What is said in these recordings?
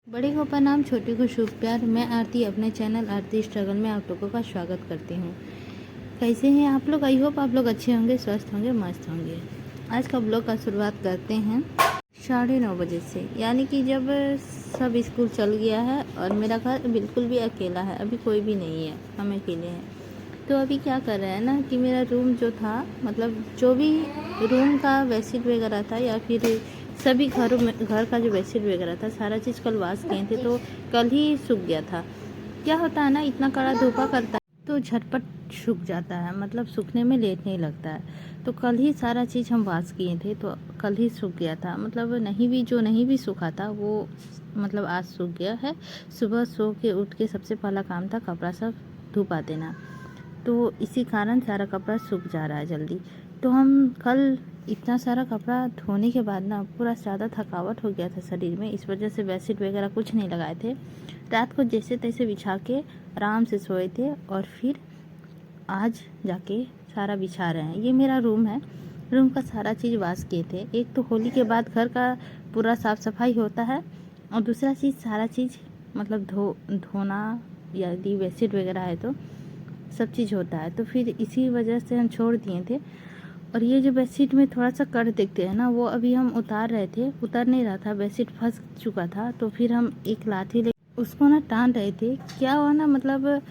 बड़े को प्रणाम, छोटे को शुभ प्यार। मैं आरती अपने चैनल आरती स्ट्रगल में आप लोगों का स्वागत करती हूँ। कैसे हैं आप लोग? आई होप आप लोग अच्छे होंगे, स्वस्थ होंगे, मस्त होंगे। आज का ब्लॉग का शुरुआत करते हैं 9:30 बजे से, यानी कि जब सब स्कूल चल गया है और मेरा घर बिल्कुल भी अकेला है। अभी कोई भी नहीं है, हम अकेले हैं। तो अभी क्या कर रहे हैं ना कि मेरा रूम जो था, मतलब जो भी रूम का बेडशीट वगैरह था या फिर सभी घर का जो बेडशीट वगैरह था, सारा चीज़ कल वॉश किए थे तो कल ही सूख गया था। क्या होता है ना, इतना कड़ा धूपा करता है तो झटपट सूख जाता है, मतलब सूखने में लेट नहीं लगता है। तो कल ही सारा चीज़ हम वॉश किए थे तो कल ही सूख गया था। मतलब जो नहीं भी सूखा था वो मतलब आज सूख गया है। सुबह सो के उठ के सबसे पहला काम था कपड़ा सब धुपा देना, तो इसी कारण सारा कपड़ा सूख जा रहा है जल्दी। तो हम कल इतना सारा कपड़ा धोने के बाद ना पूरा ज़्यादा थकावट हो गया था शरीर में, इस वजह से बेडशीट वगैरह कुछ नहीं लगाए थे। रात को जैसे तैसे बिछा के आराम से सोए थे और फिर आज जाके सारा बिछा रहे हैं। ये मेरा रूम है, रूम का सारा चीज़ वॉश किए थे। एक तो होली के बाद घर का पूरा साफ़ सफाई होता है और दूसरा चीज़ सारा चीज़ मतलब धोना, यदि बेडशीट वगैरह है तो सब चीज़ होता है। तो फिर इसी वजह से हम छोड़ दिए थे। और ये जो बेडशीट में थोड़ा सा कट देखते हैं ना, वो अभी हम उतार रहे थे, उतर नहीं रहा था, बेडशीट फंस चुका था। तो फिर हम एक लाठी ले उसको ना टान रहे थे। क्या हुआ ना, मतलब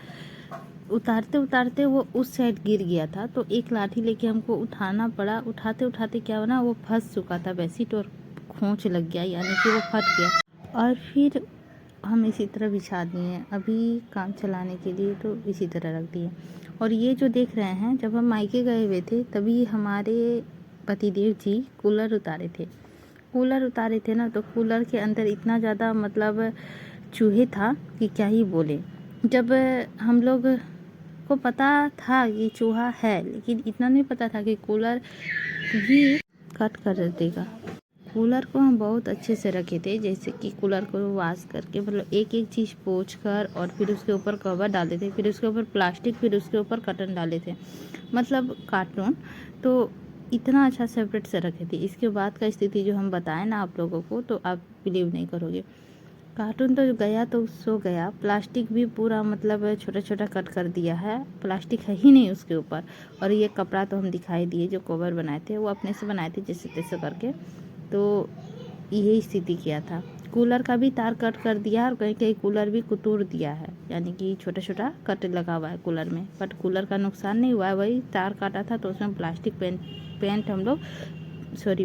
उतारते उतारते वो उस साइड गिर गया था, तो एक लाठी लेके हमको उठाना पड़ा। उठाते उठाते क्या हुआ ना, वो फंस चुका था बेडशीट और खोंच लग गया, यानी कि वो फट गया। और फिर हम इसी तरह बिछा दिए अभी काम चलाने के लिए, तो इसी तरह रख दिए। और ये जो देख रहे हैं, जब हम मायके गए हुए थे तभी हमारे पतिदेव जी कूलर उतारे थे ना, तो कूलर के अंदर इतना ज़्यादा मतलब चूहे था कि क्या ही बोले। जब हम लोग को पता था कि चूहा है, लेकिन इतना नहीं पता था कि कूलर भी कट कर देगा। कूलर को हम बहुत अच्छे से रखे थे, जैसे कि कूलर को वॉश करके, मतलब एक एक चीज़ पोंछ कर और फिर उसके ऊपर कवर डाले थे, फिर उसके ऊपर प्लास्टिक, फिर उसके ऊपर कटन डाले थे, मतलब कार्टून। तो इतना अच्छा सेपरेट से रखे थे। इसके बाद का स्थिति जो हम बताएं ना आप लोगों को, तो आप बिलीव नहीं करोगे। कार्टून तो गया तो सो गया, प्लास्टिक भी पूरा मतलब छोटा छोटा कट कर दिया है, प्लास्टिक है ही नहीं उसके ऊपर। और ये कपड़ा तो हम दिखाई दिए, जो कवर बनाए थे वो अपने से बनाए थे जैसे तैसे करके। तो यही स्थिति किया था। कूलर का भी तार कट कर दिया और कहीं कहीं कूलर भी कुतूर दिया है, यानी कि छोटा छोटा कट लगा हुआ है कूलर में। बट कूलर का नुकसान नहीं हुआ है, वही तार काटा था तो उसमें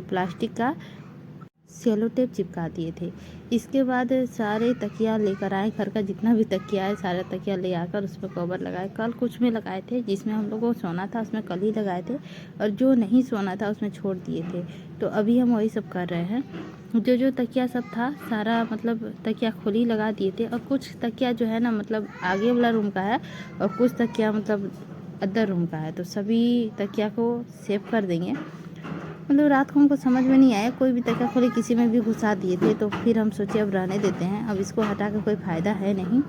प्लास्टिक का सेलो टेप चिपका दिए थे। इसके बाद सारे तकिया लेकर आए, घर का जितना भी तकिया है सारा तकिया ले आकर उस पर कवर लगाए। कल कुछ में लगाए थे, जिसमें हम लोगों को सोना था उसमें कल ही लगाए थे, और जो नहीं सोना था उसमें छोड़ दिए थे। तो अभी हम वही सब कर रहे हैं। जो तकिया सब था सारा मतलब तकिया खोली लगा दिए थे, और कुछ तकिया जो है ना मतलब आगे वाला रूम का है और कुछ तकिया मतलब अदर रूम का है। तो सभी तकिया को सेव कर देंगे। मतलब रात को हमको समझ में नहीं आया, कोई भी तकिया खोले किसी में भी घुसा दिए थे, तो फिर हम सोचे अब रहने देते हैं, अब इसको हटा कर कोई फ़ायदा है नहीं।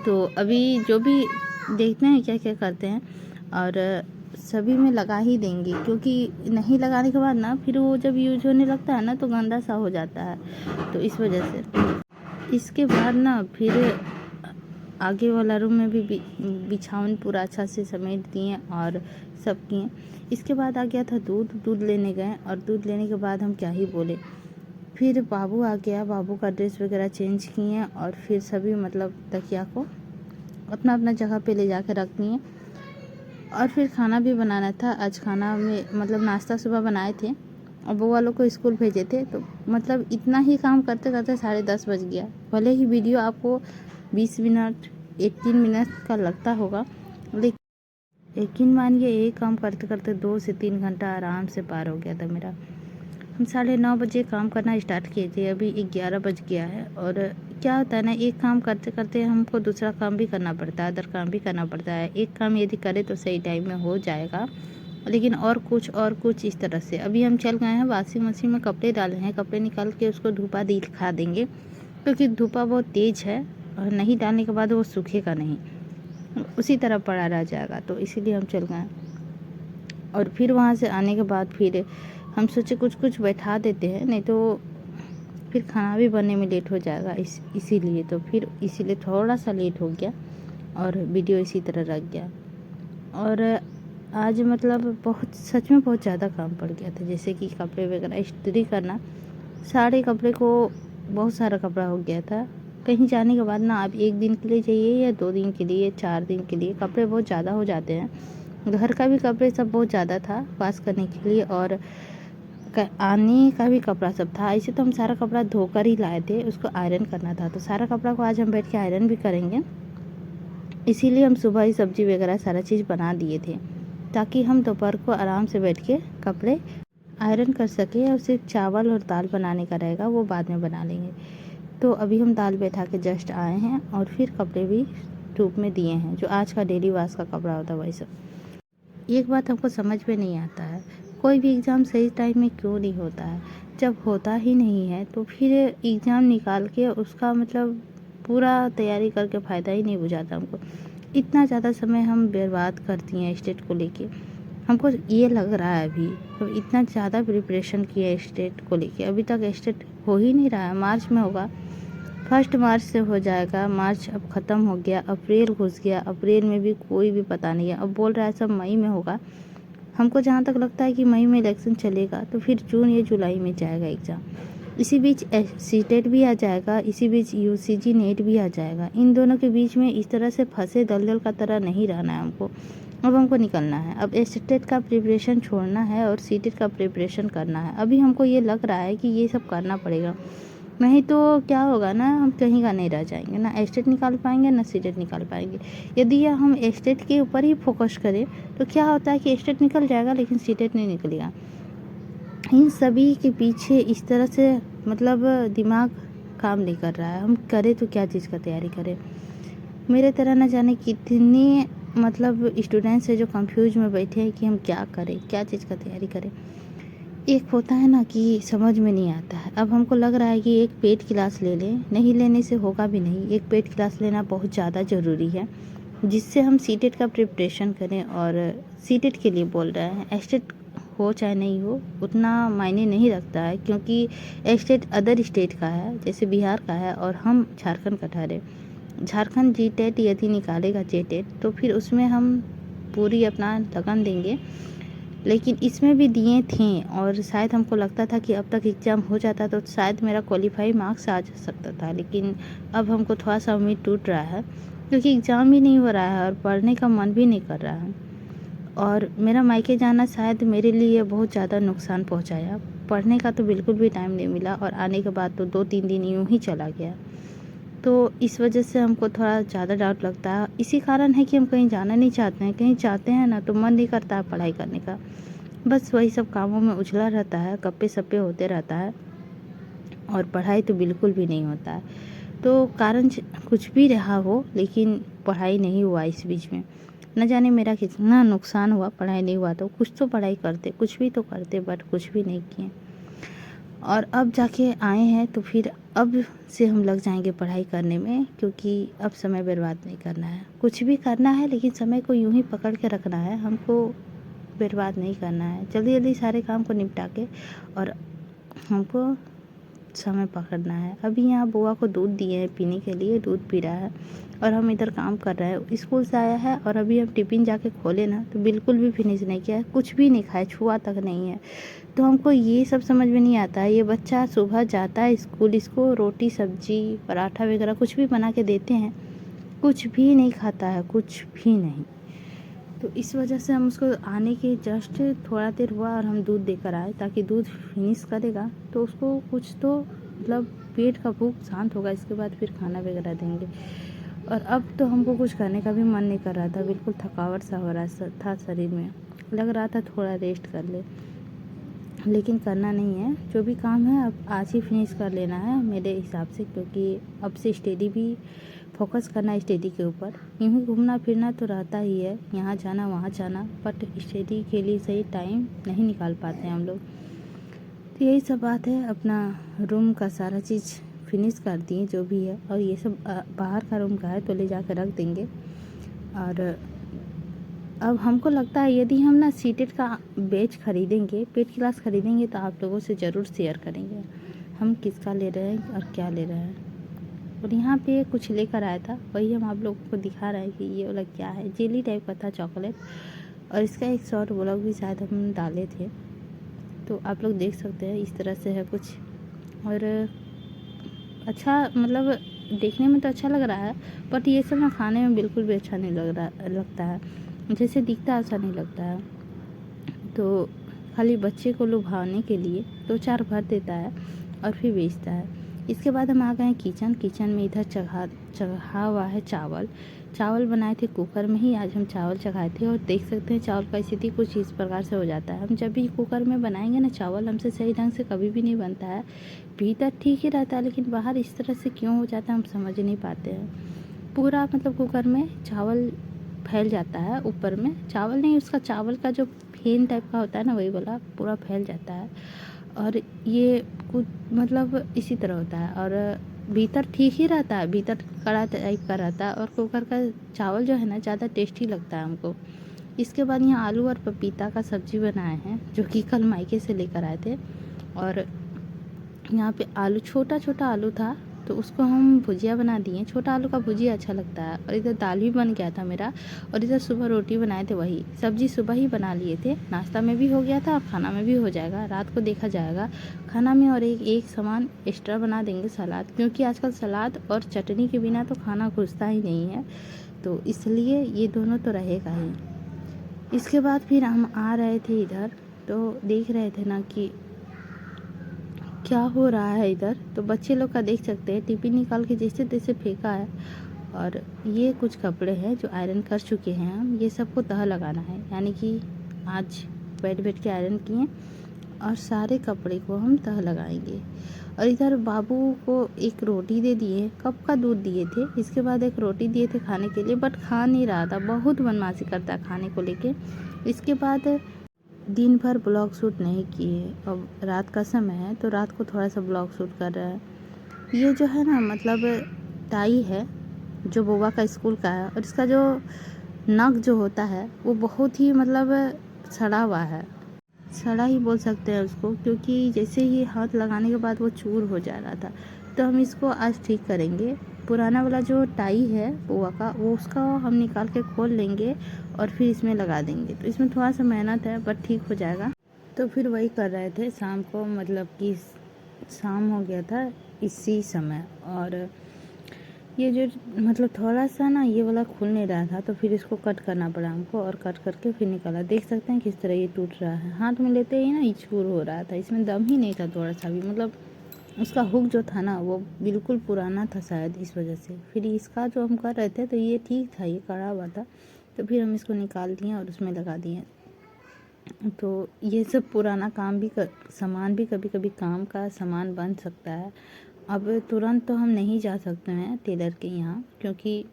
तो अभी जो भी देखते हैं क्या क्या करते हैं, और सभी में लगा ही देंगे, क्योंकि नहीं लगाने के बाद ना फिर वो जब यूज होने लगता है ना तो गंदा सा हो जाता है। तो इस वजह से इसके बाद ना फिर आगे वाला रूम में भी बिछावन पूरा अच्छा से समेट दिए और सब किए। इसके बाद आ गया था दूध लेने गए, और दूध लेने के बाद हम क्या ही बोले। फिर बाबू आ गया, बाबू का ड्रेस वगैरह चेंज किए और फिर सभी मतलब तकिया को अपना अपना जगह पे ले जाकर रख दिए। और फिर खाना भी बनाना था। आज खाना में मतलब नाश्ता सुबह बनाए थे और वो वालों को स्कूल भेजे थे, तो मतलब इतना ही काम करते करते 10:30 बज गया। भले ही वीडियो आपको 20 मिनट 18 मिनट का लगता होगा, लेकिन यकीन मानिए एक काम करते करते 2 से 3 घंटा आराम से पार हो गया था मेरा। हम 9:30 बजे काम करना स्टार्ट किए थे, अभी 11 बज गया है। और क्या होता है ना, एक काम करते करते हमको दूसरा काम भी करना पड़ता है, अदर काम भी करना पड़ता है। एक काम यदि करें तो सही टाइम में हो जाएगा, लेकिन और कुछ इस तरह से। अभी हम चल गए हैं वॉशिंग मशीन में कपड़े डाले हैं, कपड़े निकाल के उसको धूपा दिखा देंगे, क्योंकि धूपा बहुत तेज़ है और नहीं डालने के बाद वो सूखेगा नहीं, उसी तरह पड़ा रह जाएगा। तो इसीलिए हम चल गए। और फिर वहाँ से आने के बाद फिर हम सोचे कुछ बैठा देते हैं, नहीं तो फिर खाना भी बनने में लेट हो जाएगा इसीलिए तो फिर इसीलिए थोड़ा सा लेट हो गया और वीडियो इसी तरह रख गया। और आज मतलब बहुत सच में बहुत ज़्यादा काम पड़ गया था, जैसे कि कपड़े वगैरह इस्त्री करना। सारे कपड़े को बहुत सारा कपड़ा हो गया था। कहीं जाने के बाद ना आप 1 दिन के लिए जाइए या 2 दिन के लिए, 4 दिन के लिए, कपड़े बहुत ज़्यादा हो जाते हैं। घर का भी कपड़े सब बहुत ज़्यादा था वाश करने के लिए और आने का भी कपड़ा सब था। ऐसे तो हम सारा कपड़ा धोकर ही लाए थे, उसको आयरन करना था। तो सारा कपड़ा को आज हम बैठ के आयरन भी करेंगे। इसीलिए हम सुबह ही सब्जी वगैरह सारा चीज़ बना दिए थे ताकि हम दोपहर को आराम से बैठ के कपड़े आयरन कर सकें। और सिर्फ चावल और दाल बनाने का रहेगा, वो बाद में बना लेंगे। तो अभी हम दाल बैठा के जस्ट आए हैं और फिर कपड़े भी धूप में दिए हैं, जो आज का डेली वाश का कपड़ा होता है वही सब। एक बात हमको समझ में नहीं आता है, कोई भी एग्ज़ाम सही टाइम में क्यों नहीं होता है। जब होता ही नहीं है तो फिर एग्ज़ाम निकाल के उसका मतलब पूरा तैयारी करके फ़ायदा ही नहीं बुझाता हमको। इतना ज़्यादा समय हम बर्बाद करती हैं स्टेट को लेके। हमको ये लग रहा है अभी हम इतना ज़्यादा प्रिपरेशन किए हैं स्टेट को लेके, अभी तक स्टेट हो ही नहीं रहा है। मार्च में होगा, 1 मार्च से हो जाएगा। मार्च अब ख़त्म हो गया, अप्रैल घुस गया, अप्रैल में भी कोई भी पता नहीं है। अब बोल रहा है सब मई में होगा। हमको जहाँ तक लगता है कि मई में इलेक्शन चलेगा तो फिर जून या जुलाई में जाएगा एग्ज़ाम। इसी बीच सीटेट भी आ जाएगा, इसी बीच यूसीजी नेट भी आ जाएगा। इन दोनों के बीच में इस तरह से फंसे दलदल का तरह नहीं रहना है हमको। अब हमको निकलना है, अब सीटेट का प्रिपरेशन छोड़ना है और सीटेट का प्रिपरेशन करना है। अभी हमको ये लग रहा है कि ये सब करना पड़ेगा, नहीं तो क्या होगा ना, हम कहीं का नहीं रह जाएंगे। ना एस्टेट निकाल पाएंगे ना सीटेट निकाल पाएंगे। यदि हम एस्टेट के ऊपर ही फोकस करें तो क्या होता है कि एस्टेट निकल जाएगा लेकिन सीटेट नहीं निकलेगा। इन सभी के पीछे इस तरह से मतलब दिमाग काम नहीं कर रहा है। हम करें तो क्या चीज़ का तैयारी करें। मेरे तरह न जाने कितने मतलब स्टूडेंट्स हैं जो कंफ्यूज में बैठे हैं कि हम क्या करें, क्या चीज़ का तैयारी करें। एक होता है ना कि समझ में नहीं आता है। अब हमको लग रहा है कि एक पेड क्लास ले लें, नहीं लेने से होगा भी नहीं। एक पेड क्लास लेना बहुत ज़्यादा ज़रूरी है, जिससे हम सीटेट का प्रिपरेशन करें। और सीटेट के लिए बोल रहे हैं, एस्टेट हो चाहे नहीं हो उतना मायने नहीं रखता है, क्योंकि एस्टेट अदर स्टेट का है, जैसे बिहार का है और हम झारखंड का ठहरे। झारखंड जीटेट यदि निकालेगा जेटेट तो फिर उसमें हम पूरी अपना लगन देंगे। लेकिन इसमें भी दिए थे और शायद हमको लगता था कि अब तक एग्ज़ाम हो जाता तो शायद मेरा क्वालिफाई मार्क्स आ जा सकता था। लेकिन अब हमको थोड़ा सा उम्मीद टूट रहा है, क्योंकि एग्ज़ाम भी नहीं हो रहा है और पढ़ने का मन भी नहीं कर रहा है। और मेरा मायके जाना शायद मेरे लिए बहुत ज़्यादा नुकसान पहुंचाया। पढ़ने का तो बिल्कुल भी टाइम नहीं मिला और आने के बाद तो 2-3 दिन यूँ ही चला गया। तो इस वजह से हमको थोड़ा ज़्यादा डाउट लगता है। इसी कारण है कि हम कहीं जाना नहीं चाहते हैं। कहीं चाहते हैं ना तो मन नहीं करता है पढ़ाई करने का, बस वही सब कामों में उलझा रहता है, गप्पे सप्पे होते रहता है और पढ़ाई तो बिल्कुल भी नहीं होता है। तो कारण कुछ भी रहा हो लेकिन पढ़ाई नहीं हुआ इस बीच में। न जाने मेरा कितना नुकसान हुआ, पढ़ाई नहीं हुआ तो कुछ तो पढ़ाई करते, कुछ भी तो करते, बट कुछ भी नहीं किए। और अब जाके आए हैं तो फिर अब से हम लग जाएंगे पढ़ाई करने में, क्योंकि अब समय बर्बाद नहीं करना है। कुछ भी करना है लेकिन समय को यूं ही पकड़ के रखना है, हमको बर्बाद नहीं करना है। जल्दी जल्दी सारे काम को निपटा के और हमको समय पकड़ना है। अभी यहाँ बुआ को दूध दिए हैं पीने के लिए, दूध पी रहा है और हम इधर काम कर रहे हैं। स्कूल से आया है और अभी हम टिफ़िन जाके खोले ना तो बिल्कुल भी फिनिश नहीं किया है, कुछ भी नहीं खाया, छुआ तक नहीं है। तो हमको ये सब समझ में नहीं आता है। ये बच्चा सुबह जाता है स्कूल, इसको रोटी सब्जी पराठा वगैरह कुछ भी बना के देते हैं, कुछ भी नहीं खाता है, कुछ भी नहीं। तो इस वजह से हम उसको आने के जस्ट थोड़ा देर हुआ और हम दूध देकर आए, ताकि दूध फिनिश करेगा तो उसको कुछ तो मतलब पेट का भूख शांत होगा, इसके बाद फिर खाना वगैरह देंगे। और अब तो हमको कुछ करने का भी मन नहीं कर रहा था, बिल्कुल थकावट सा हो रहा था शरीर में, लग रहा था थोड़ा रेस्ट कर ले, लेकिन करना नहीं है। जो भी काम है अब आज ही फिनिश कर लेना है मेरे हिसाब से, क्योंकि अब से स्टडी भी फोकस करना है स्टडी के ऊपर। यूँ ही घूमना फिरना तो रहता ही है, यहाँ जाना वहाँ जाना, बट स्टडी के लिए सही टाइम नहीं निकाल पाते हैं हम लोग। तो यही सब बात है। अपना रूम का सारा चीज़ फिनिश कर दिए जो भी है, और ये सब बाहर का रूम का है तो ले जाकर रख देंगे। और अब हमको लगता है यदि हम ना सीटेट का बैच खरीदेंगे, पेड क्लास खरीदेंगे तो आप लोगों से ज़रूर शेयर करेंगे। हम किसका ले रहे हैं और क्या ले रहे हैं। और यहाँ पे कुछ लेकर आया था, वही हम आप लोगों को दिखा रहे हैं कि ये वाला क्या है। जेली टाइप का था चॉकलेट, और इसका एक शॉर्ट ब्लॉग भी शायद हम डाले थे, तो आप लोग देख सकते हैं। इस तरह से है कुछ, और अच्छा मतलब देखने में तो अच्छा लग रहा है, बट ये सब ना खाने में बिल्कुल भी अच्छा नहीं लगता है। जैसे दिखता है ऐसा नहीं लगता है। तो खाली बच्चे को लुभाने के लिए 2-4 भर देता है और फिर बेचता है। इसके बाद हम आ गए हैं किचन में। इधर चढ़ा हुआ है चावल बनाए थे कुकर में ही। आज हम चावल चढ़ाए थे, और देख सकते हैं चावल का स्थिति कुछ इस प्रकार से हो जाता है। हम जब भी कुकर में बनाएंगे ना चावल, हमसे सही ढंग से कभी भी नहीं बनता है। भीतर ठीक ही रहता है, लेकिन बाहर इस तरह से क्यों हो जाता है हम समझ नहीं पाते हैं। पूरा मतलब कुकर में चावल फैल जाता है, ऊपर में चावल नहीं, उसका चावल का जो फेन टाइप का होता है ना, वही वाला पूरा फैल जाता है। और ये कुछ मतलब इसी तरह होता है, और भीतर ठीक ही रहता है, भीतर कड़ा टाइप का रहता है। और कुकर का चावल जो है ना ज़्यादा टेस्टी लगता है हमको। इसके बाद यहाँ आलू और पपीता का सब्जी बनाए हैं, जो कि कल मायके से लेकर आए थे। और यहाँ पे आलू, छोटा छोटा आलू था, तो उसको हम भुजिया बना दिए। छोटा आलू का भुजिया अच्छा लगता है। और इधर दाल भी बन गया था मेरा, और इधर सुबह रोटी बनाए थे। वही सब्जी सुबह ही बना लिए थे, नाश्ता में भी हो गया था और खाना में भी हो जाएगा, रात को देखा जाएगा खाना में। और एक सामान एक्स्ट्रा बना देंगे, सलाद, क्योंकि आजकल सलाद और चटनी के बिना तो खाना घुसता ही नहीं है, तो इसलिए ये दोनों तो रहेगा ही। इसके बाद फिर हम आ रहे थे इधर, तो देख रहे थे ना कि क्या हो रहा है इधर। तो बच्चे लोग का देख सकते हैं, टिफिन निकाल के जैसे तैसे फेंका है। और ये कुछ कपड़े हैं जो आयरन कर चुके हैं हम, ये सबको तह लगाना है, यानी कि आज बैठ के आयरन किए, और सारे कपड़े को हम तह लगाएंगे। और इधर बाबू को एक रोटी दे दिए, कप का दूध दिए थे। इसके बाद एक रोटी दिए थे खाने के लिए, बट खा नहीं रहा था, बहुत बदमाशी करता है खाने को लेके। इसके बाद दिन भर ब्लॉग शूट नहीं किए। अब रात का समय है, तो रात को थोड़ा सा ब्लॉग शूट कर रहा है। ये जो है ना मतलब टाई है, जो बुआ का स्कूल का है, और इसका जो नग जो होता है वो बहुत ही मतलब सड़ा हुआ है, सड़ा ही बोल सकते हैं उसको, क्योंकि जैसे ही हाथ लगाने के बाद वो चूर हो जा रहा था। तो हम इसको आज ठीक करेंगे। पुराना वाला जो टाई है बुआ का, वो उसका हम निकाल के खोल लेंगे और फिर इसमें लगा देंगे। तो इसमें थोड़ा सा मेहनत है, बट ठीक हो जाएगा। तो फिर वही कर रहे थे शाम को, मतलब कि शाम हो गया था इसी समय। और ये जो मतलब थोड़ा सा ना ये वाला खुल नहीं रहा था, तो फिर इसको कट करना पड़ा हमको, और कट करके फिर निकाला। देख सकते हैं किस तरह ये टूट रहा है, हाथ में लेते ही ना ये चूर हो रहा था। इसमें दम ही नहीं था थोड़ा सा भी, मतलब उसका हुक जो था ना वो बिल्कुल पुराना था शायद, इस वजह से। फिर इसका जो हम कर रहे थे तो ये ठीक था, ये कड़ा हुआ था, तो फिर हम इसको निकाल दिए और उसमें लगा दिए। तो ये सब पुराना काम भी सामान भी कभी कभी काम का सामान बन सकता है। अब तुरंत तो हम नहीं जा सकते हैं टेलर के यहाँ, क्योंकि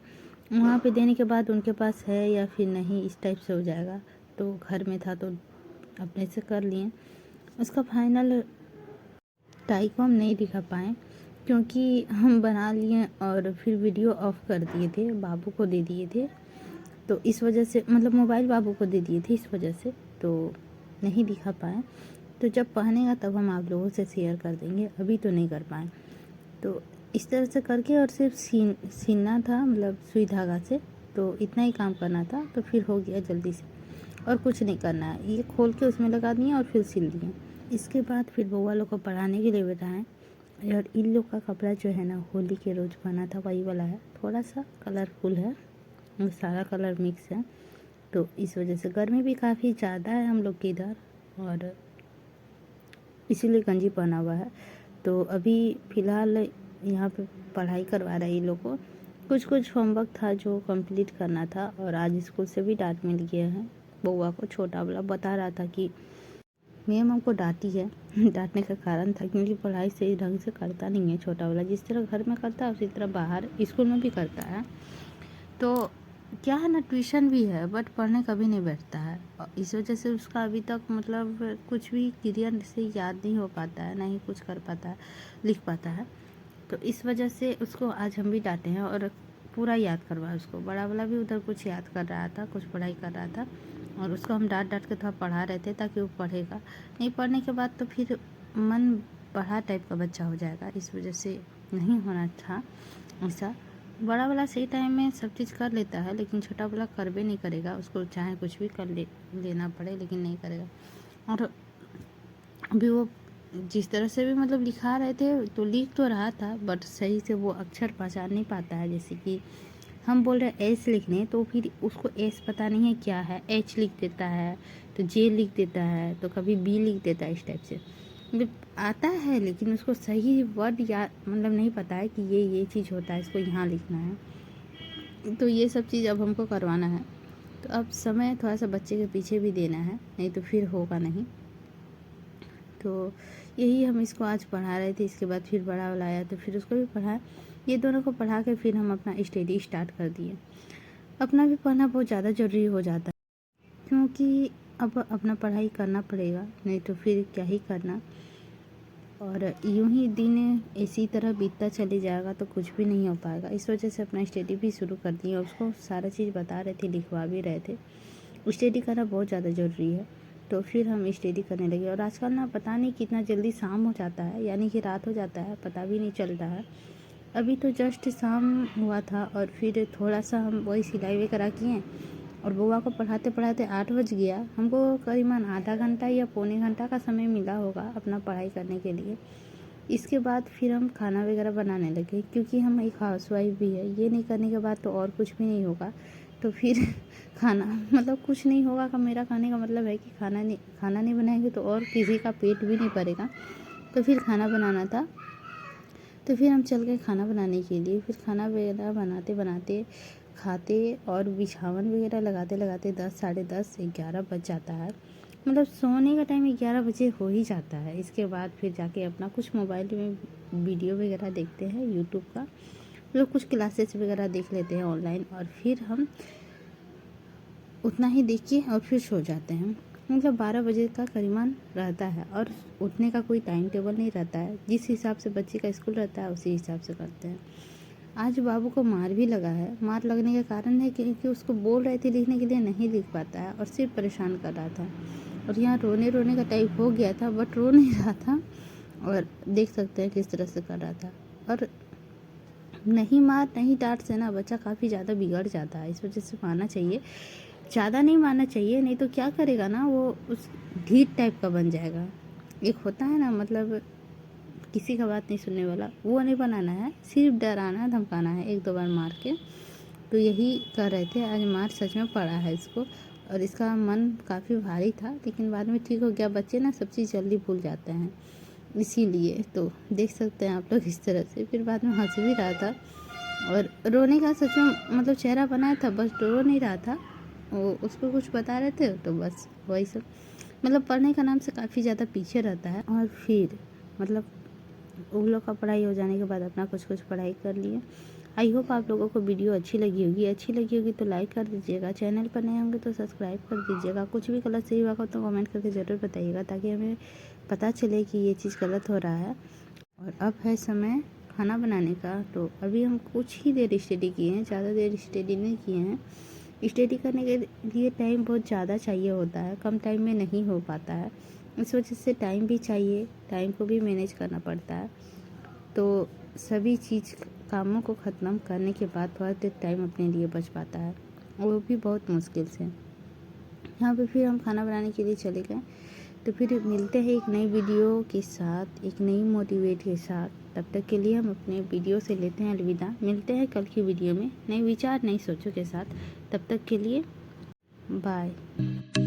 वहाँ पे देने के बाद उनके पास है या फिर नहीं, इस टाइप से हो जाएगा। तो घर में था तो अपने से कर लिए। उसका फाइनल टाई को हम नहीं दिखा पाए, क्योंकि हम बना लिए और फिर वीडियो ऑफ कर दिए थे, बाबू को दे दिए थे। तो इस वजह से मतलब मोबाइल बाबू को दे दिए थे, इस वजह से तो नहीं दिखा पाए। तो जब पहनेगा तब हम आप लोगों से शेयर कर देंगे, अभी तो नहीं कर पाए। तो इस तरह से करके, और सिर्फ सीना था, मतलब सुई धागा से, तो इतना ही काम करना था, तो फिर हो गया जल्दी से। और कुछ नहीं करना है, ये खोल के उसमें लगा दिए और फिर सिल दिए। इसके बाद फिर बउआ लोग को पढ़ाने के लिए बैठाएँ। और इन लोग का कपड़ा जो है ना होली के रोज़ बना था, वही वाला है, थोड़ा सा कलरफुल है, सारा कलर मिक्स है। तो इस वजह से गर्मी भी काफ़ी ज़्यादा है हम लोग के इधर, और इसीलिए गंजी पहना हुआ है। तो अभी फ़िलहाल यहाँ पे पढ़ाई करवा रहे हैं लोग को। कुछ होमवर्क था जो कंप्लीट करना था, और आज स्कूल से भी डांट मिल गया है। बउआ को छोटा वाला बता रहा था कि मैम हमको डांटी है। डांटने का कारण था क्योंकि पढ़ाई सही ढंग से करता नहीं है छोटा वाला, जिस तरह घर में करता है उसी तरह बाहर स्कूल में भी करता है। तो क्या है ना, ट्यूशन भी है बट पढ़ने कभी नहीं बैठता है, और इस वजह से उसका अभी तक मतलब कुछ भी क्लियर से याद नहीं हो पाता है, ना ही कुछ कर पाता है, लिख पाता है। तो इस वजह से उसको आज हम भी डांटे हैं और पूरा याद करवाया उसको। बड़ा वाला भी उधर कुछ याद कर रहा था, कुछ पढ़ाई कर रहा था, और उसको हम डांट के थोड़ा पढ़ा रहे थे ताकि वो पढ़ेगा। नहीं पढ़ने के बाद तो फिर मन पढ़ा टाइप का बच्चा हो जाएगा, इस वजह से नहीं होना था ऐसा। बड़ा वाला सही टाइम में सब चीज़ कर लेता है, लेकिन छोटा वाला कर भी नहीं करेगा, उसको चाहे कुछ भी कर लेना पड़े लेकिन नहीं करेगा। और अभी वो जिस तरह से भी मतलब लिखा रहे थे तो लिख तो रहा था, बट सही से वो अक्षर पहचान नहीं पाता है। जैसे कि हम बोल रहे हैं एस लिखने, तो फिर उसको एस पता नहीं है क्या है, एच लिख देता है, तो जे लिख देता है, तो कभी बी लिख देता है। इस टाइप से मतलब आता है, लेकिन उसको सही वर्ड या मतलब नहीं पता है कि ये चीज़ होता है, इसको यहाँ लिखना है। तो ये सब चीज़ अब हमको करवाना है, तो अब समय थोड़ा सा बच्चे के पीछे भी देना है, नहीं तो फिर होगा नहीं। तो यही हम इसको आज पढ़ा रहे थे। इसके बाद फिर बड़ा वाला आया तो फिर उसको भी पढ़ाया। ये दोनों को पढ़ा के फिर हम अपना स्टडी स्टार्ट कर दिए। अपना भी पढ़ना बहुत ज़्यादा ज़रूरी हो जाता है, क्योंकि अब अपना पढ़ाई करना पड़ेगा, नहीं तो फिर क्या ही करना। और यूं ही दिन इसी तरह बीतता चले जाएगा तो कुछ भी नहीं हो पाएगा। इस वजह से अपना स्टडी भी शुरू कर दिए। उसको सारा चीज़ बता रहे थे, लिखवा भी रहे थे। स्टडी करना बहुत ज़्यादा ज़रूरी है, तो फिर हम स्टडी करने लगे। और आजकल ना पता नहीं कितना जल्दी शाम हो जाता है, यानी कि रात हो जाता है, पता भी नहीं चलता है। अभी तो जस्ट शाम हुआ था और फिर थोड़ा सा हम वही सिलाई वगैरह किए और बुआ को पढ़ाते पढ़ाते 8 बज गया। हमको करीबन आधा घंटा या पौने घंटा का समय मिला होगा अपना पढ़ाई करने के लिए। इसके बाद फिर हम खाना वगैरह बनाने लगे, क्योंकि हम एक हाउसवाइफ भी है। ये नहीं करने के बाद तो और कुछ भी नहीं होगा। तो फिर खाना मतलब कुछ नहीं होगा का मेरा खाने का मतलब है कि खाना नहीं बनाएंगे तो और किसी का पेट भी नहीं भरेगा। तो फिर खाना बनाना था, तो फिर हम चल गए खाना बनाने के लिए। फिर खाना वगैरह बनाते बनाते खाते और बिछावन वगैरह लगाते लगाते 10 साढ़े 10 11 बज जाता है। मतलब सोने का टाइम 11 बजे हो ही जाता है। इसके बाद फिर जाके अपना कुछ मोबाइल में वीडियो वगैरह देखते हैं यूट्यूब का, मतलब कुछ क्लासेस वगैरह देख लेते हैं ऑनलाइन, और फिर हम उतना ही देख के और फिर सो जाते हैं। मतलब 12 बजे का करीबन रहता है, और उठने का कोई टाइम टेबल नहीं रहता है। जिस हिसाब से बच्चे का स्कूल रहता है उसी हिसाब से करते हैं। आज बाबू को मार भी लगा है। मार लगने का कारण है क्योंकि उसको बोल रहे थे लिखने के लिए, नहीं लिख पाता है और सिर्फ परेशान कर रहा था। और यहाँ रोने रोने का टाइप हो गया था, बट रो नहीं रहा था। और देख सकते हैं किस तरह से कर रहा था। और नहीं मार नहीं डांट से ना बच्चा काफ़ी ज़्यादा बिगड़ जाता है। इस वजह से मारना चाहिए, ज़्यादा नहीं मारना चाहिए, नहीं तो क्या करेगा ना वो उस ढीठ टाइप का बन जाएगा। एक होता है ना, मतलब किसी का बात नहीं सुनने वाला, वो नहीं बनाना है। सिर्फ डराना धमकाना है 1-2 बार मार के। तो यही कर रहे थे। आज मार सच में पड़ा है इसको, और इसका मन काफ़ी भारी था, लेकिन बाद में ठीक हो गया। बच्चे ना सब चीज़ जल्दी भूल जाते हैं, इसीलिए। तो देख सकते हैं आप लोग इस तरह से। फिर बाद में हंस भी रहा था, और रोने का सच में मतलब चेहरा बनाया था, बस रो नहीं रहा था। वो उसको कुछ बता रहे थे तो बस वही सब, मतलब पढ़ने का नाम से काफ़ी ज़्यादा पीछे रहता है। और फिर मतलब उन लोग का पढ़ाई हो जाने के बाद अपना कुछ पढ़ाई कर लिए। आई होप आप लोगों को वीडियो अच्छी लगी होगी तो लाइक कर दीजिएगा। चैनल पर नए होंगे तो सब्सक्राइब कर दीजिएगा। कुछ भी गलत सही होगा तो कमेंट करके ज़रूर बताइएगा, ताकि हमें पता चले कि ये चीज़ गलत हो रहा है। और अब है समय खाना बनाने का। तो अभी हम कुछ ही देर स्टडी किए हैं, ज़्यादा देर स्टडी नहीं किए हैं। स्टडी करने के लिए टाइम बहुत ज़्यादा चाहिए होता है, कम टाइम में नहीं हो पाता है। इस वजह से टाइम भी चाहिए, टाइम को भी मैनेज करना पड़ता है। तो सभी चीज़ कामों को ख़त्म करने के बाद थोड़ा देर टाइम अपने लिए बच पाता है, वो भी बहुत मुश्किल से। यहाँ पे फिर हम खाना बनाने के लिए चले गए। तो फिर मिलते हैं एक नई वीडियो के साथ, एक नई मोटिवेट के साथ। तब तक के लिए हम अपने वीडियो से लेते हैं अलविदा। मिलते हैं कल की वीडियो में नए विचार नई सोचों के साथ। तब तक के लिए बाय।